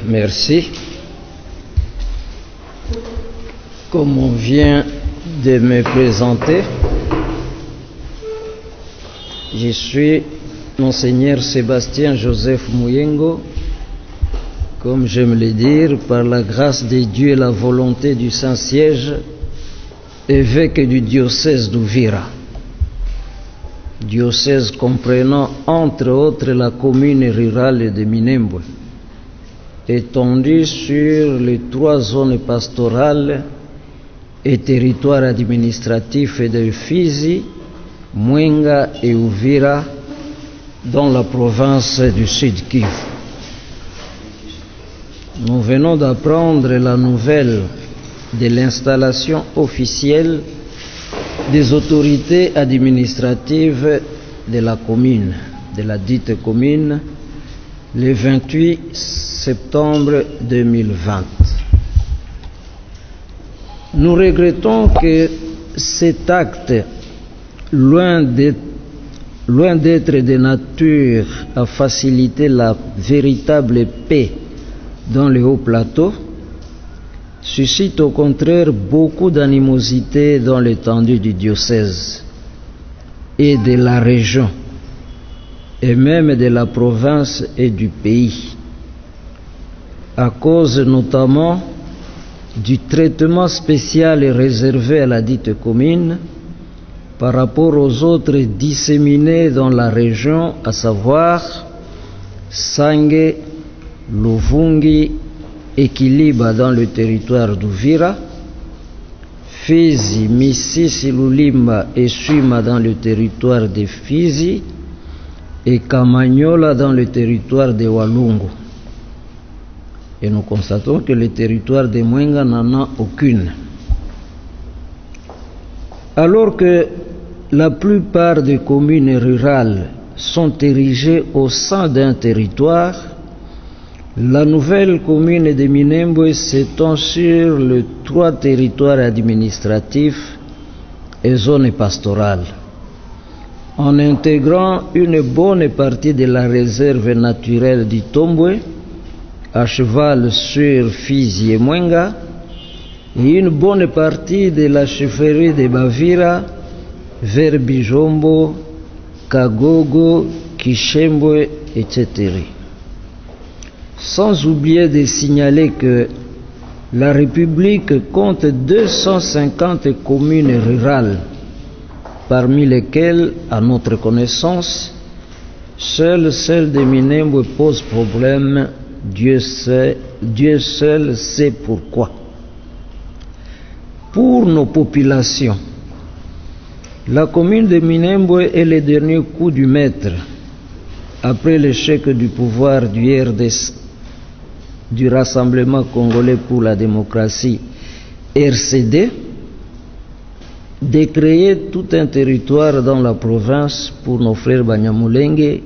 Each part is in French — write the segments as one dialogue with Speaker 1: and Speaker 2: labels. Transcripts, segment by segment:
Speaker 1: Merci. Comme on vient de me présenter, je suis Monseigneur Sébastien Joseph Muyengo, comme j'aime le dire, par la grâce de Dieu et la volonté du Saint-Siège, évêque du diocèse d'Uvira. Diocèse comprenant entre autres la commune rurale de Minembwe, étendue sur les 3 zones pastorales et territoires administratifs de Fizi, Mwenga et Uvira, dans la province du Sud-Kivu. Nous venons d'apprendre la nouvelle de l'installation officielle des autorités administratives de la commune, de la dite commune, le 28 septembre 2020. Nous regrettons que cet acte, loin d'être de nature à faciliter la véritable paix dans les hauts plateaux, suscite au contraire beaucoup d'animosité dans l'étendue du diocèse et de la région, et même de la province et du pays, à cause notamment du traitement spécial et réservé à la dite commune par rapport aux autres disséminés dans la région, à savoir Sange, Luvungi et Kiliba dans le territoire d'Uvira, Fizi, Misisi, Lulimba et Suima dans le territoire de Fizi et Kamanyola dans le territoire de Walungu. Et nous constatons que le territoire de Mwenga n'en a aucune. Alors que la plupart des communes rurales sont érigées au sein d'un territoire, la nouvelle commune de Minembwe s'étend sur les 3 territoires administratifs et zones pastorales, en intégrant une bonne partie de la réserve naturelle d'Itombwe, à cheval sur Fizi et Mwenga, et une bonne partie de la chefferie de Bavira vers Bijombo, Kagogo, Kishembwe, etc. Sans oublier de signaler que la République compte 250 communes rurales, parmi lesquelles, à notre connaissance, seule celle de Minembwe pose problème. Dieu seul sait pourquoi. Pour nos populations, la commune de Minembwe est le dernier coup du maître après l'échec du pouvoir du RDC, du Rassemblement congolais pour la démocratie, RCD, de créer tout un territoire dans la province pour nos frères Banyamulenge,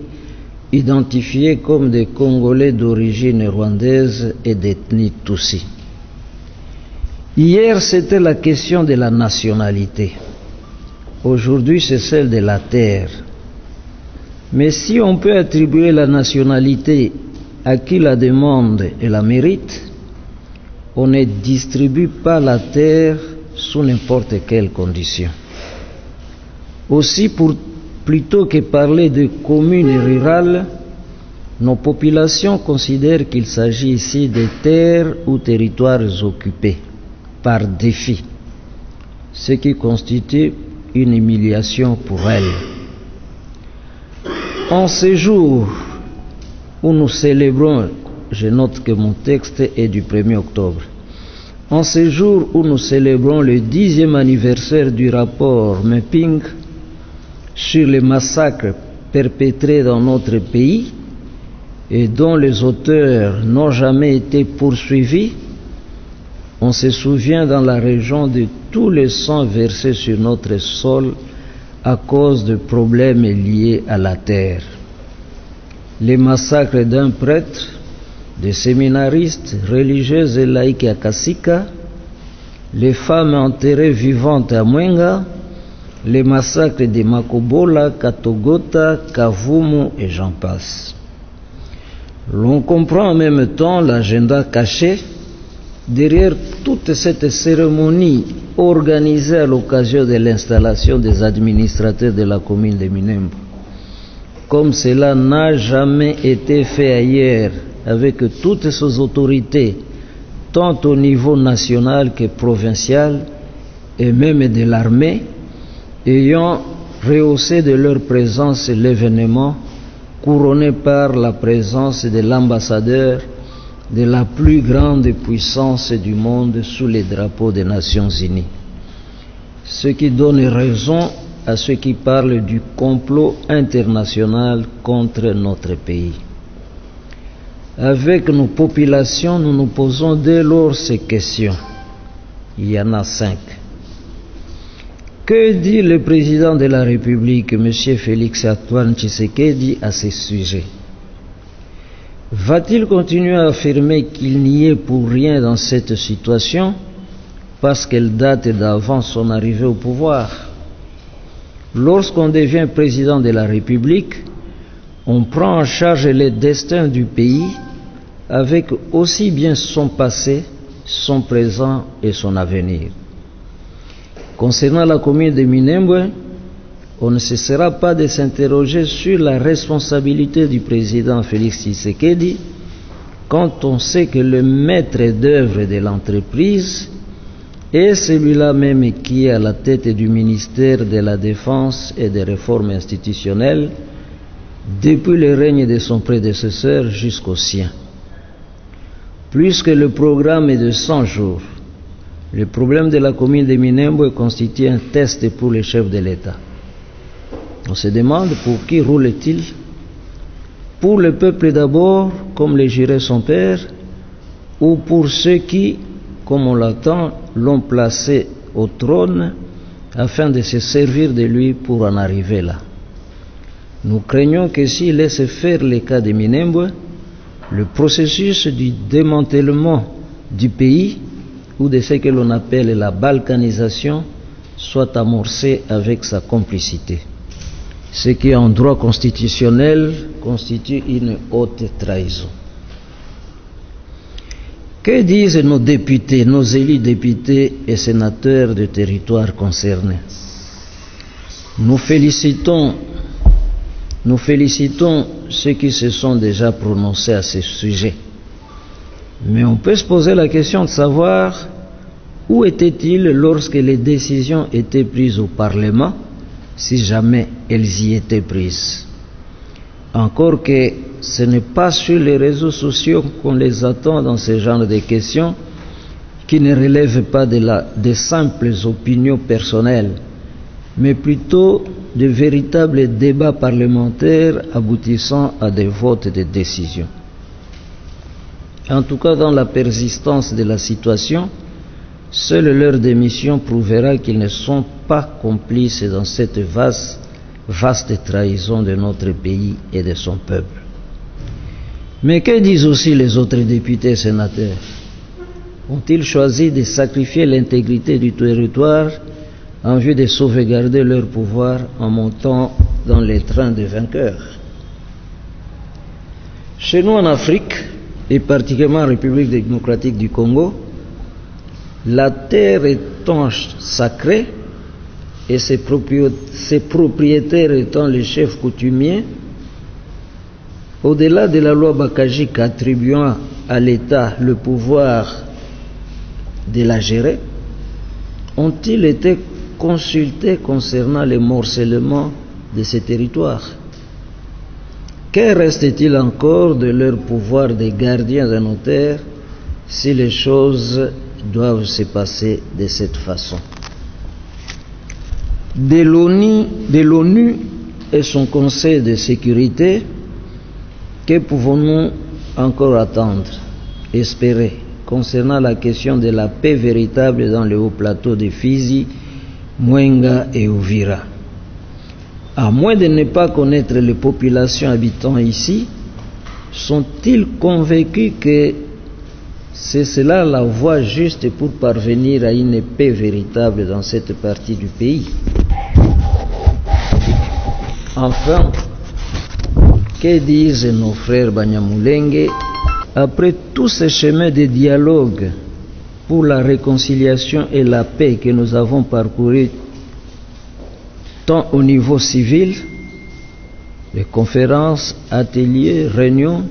Speaker 1: identifiés comme des Congolais d'origine rwandaise et d'ethnie Tutsi. Hier, c'était la question de la nationalité. Aujourd'hui, c'est celle de la terre. Mais si on peut attribuer la nationalité à qui la demande et la mérite, on ne distribue pas la terre sous n'importe quelle condition. Aussi, plutôt que parler de communes rurales, nos populations considèrent qu'il s'agit ici de terres ou territoires occupés par défi, ce qui constitue une humiliation pour elles. En ce jour où nous célébrons, je note que mon texte est du 1er octobre, en ce jour où nous célébrons le 10e anniversaire du rapport Meping sur les massacres perpétrés dans notre pays et dont les auteurs n'ont jamais été poursuivis, on se souvient dans la région de tous les sangs versés sur notre sol à cause de problèmes liés à la terre. Les massacres d'un prêtre, des séminaristes, religieuses et laïcs à Kasika, les femmes enterrées vivantes à Mwenga, les massacres de Makobola, Katogota, Kavumu et j'en passe. L'on comprend en même temps l'agenda caché derrière toute cette cérémonie organisée à l'occasion de l'installation des administrateurs de la commune de Minembwe. Comme cela n'a jamais été fait ailleurs, avec toutes ces autorités, tant au niveau national que provincial, et même de l'armée, ayant rehaussé de leur présence l'événement, couronné par la présence de l'ambassadeur de la plus grande puissance du monde sous les drapeaux des Nations Unies. Ce qui donne raison à ceux qui parlent du complot international contre notre pays. Avec nos populations, nous nous posons dès lors ces questions. Il y en a 5. Que dit le président de la République, M. Félix-Antoine Tshisekedi, à ce sujet? Va-t-il continuer à affirmer qu'il n'y est pour rien dans cette situation parce qu'elle date d'avant son arrivée au pouvoir? Lorsqu'on devient président de la République, on prend en charge le destin du pays avec aussi bien son passé, son présent et son avenir. Concernant la commune de Minembwe, on ne cessera pas de s'interroger sur la responsabilité du président Félix Tshisekedi quand on sait que le maître d'œuvre de l'entreprise est celui-là même qui est à la tête du ministère de la Défense et des Réformes institutionnelles depuis le règne de son prédécesseur jusqu'au sien. Puisque le programme est de 100 jours, le problème de la commune de Minembwe constitue un test pour les chefs de l'État. On se demande pour qui roule-t-il? Pour le peuple d'abord, comme le jurait son père, ou pour ceux qui, comme on l'attend, l'ont placé au trône afin de se servir de lui pour en arriver là. Nous craignons que s'il laisse faire le cas de Minembwe, le processus du démantèlement du pays ou de ce que l'on appelle la balkanisation soit amorcé avec sa complicité. Ce qui en droit constitutionnel constitue une haute trahison. Que disent nos députés, nos élus députés et sénateurs des territoires concernés? Nous félicitons ceux qui se sont déjà prononcés à ce sujet. Mais on peut se poser la question de savoir où étaient-ils lorsque les décisions étaient prises au Parlement, si jamais elles y étaient prises. Encore que ce n'est pas sur les réseaux sociaux qu'on les attend dans ce genre de questions qui ne relèvent pas de simples opinions personnelles, mais plutôt de véritables débats parlementaires aboutissant à des votes de décision. En tout cas, dans la persistance de la situation, seule leur démission prouvera qu'ils ne sont pas complices dans cette vaste trahison de notre pays et de son peuple. Mais que disent aussi les autres députés et sénateurs? Ont-ils choisi de sacrifier l'intégrité du territoire en vue de sauvegarder leur pouvoir en montant dans les trains des vainqueurs? Chez nous en Afrique, et particulièrement en République démocratique du Congo, la terre étant sacrée et ses propriétaires étant les chefs coutumiers, au-delà de la loi Bakajik attribuant à l'État le pouvoir de la gérer, ont-ils été consultés concernant le morcellement de ces territoires? Que reste-t-il encore de leur pouvoir de gardiens de nos terres si les choses doivent se passer de cette façon? De l'ONU et son Conseil de sécurité, que pouvons-nous encore attendre, espérer, concernant la question de la paix véritable dans le haut plateau de Fizi, Mwenga et Uvira? À moins de ne pas connaître les populations habitant ici, sont-ils convaincus que c'est cela la voie juste pour parvenir à une paix véritable dans cette partie du pays? Enfin, Que disent nos frères Banyamulenge? Après tous ces chemins de dialogue pour la réconciliation et la paix que nous avons parcourus tant au niveau civil, les conférences, ateliers, réunions,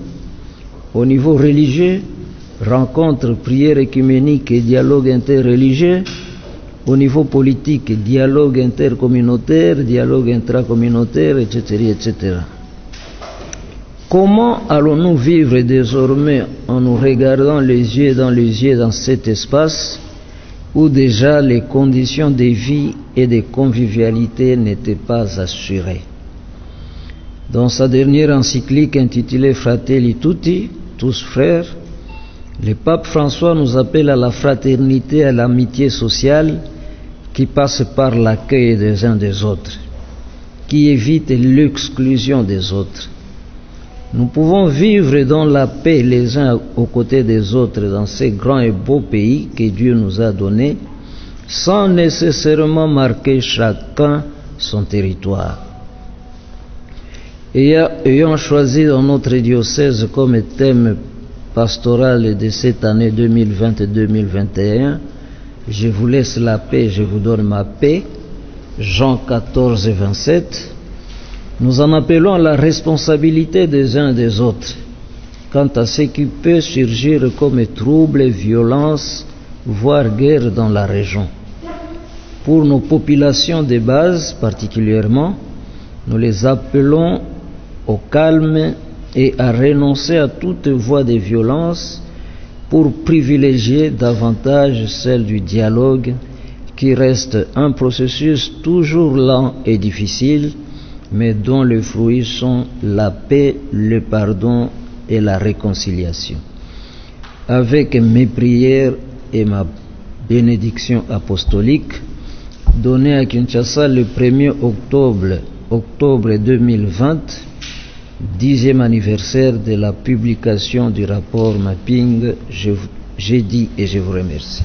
Speaker 1: au niveau religieux, rencontres, prières écuméniques et dialogues interreligieux, au niveau politique, dialogue intercommunautaire, dialogue intracommunautaire, etc., etc. Comment allons-nous vivre désormais en nous regardant les yeux dans cet espace où déjà les conditions de vie et de convivialité n'étaient pas assurées? Dans sa dernière encyclique intitulée Fratelli Tutti, tous frères, le pape François nous appelle à la fraternité, à l'amitié sociale qui passe par l'accueil des uns des autres, qui évite l'exclusion des autres. Nous pouvons vivre dans la paix les uns aux côtés des autres dans ces grands et beaux pays que Dieu nous a donnés, sans nécessairement marquer chacun son territoire. Ayant choisi dans notre diocèse comme thème pastoral de cette année 2020-2021, je vous laisse la paix, je vous donne ma paix, Jean 14, 27, nous en appelons à la responsabilité des uns des autres quant à ce qui peut surgir comme troubles, violences, voire guerre dans la région. Pour nos populations de base particulièrement, nous les appelons au calme et à renoncer à toute voie de violence pour privilégier davantage celle du dialogue qui reste un processus toujours lent et difficile, mais dont les fruits sont la paix, le pardon et la réconciliation. Avec mes prières et ma bénédiction apostolique, donnée à Kinshasa le 1er octobre 2020, 10e anniversaire de la publication du rapport Mapping, j'ai dit et je vous remercie.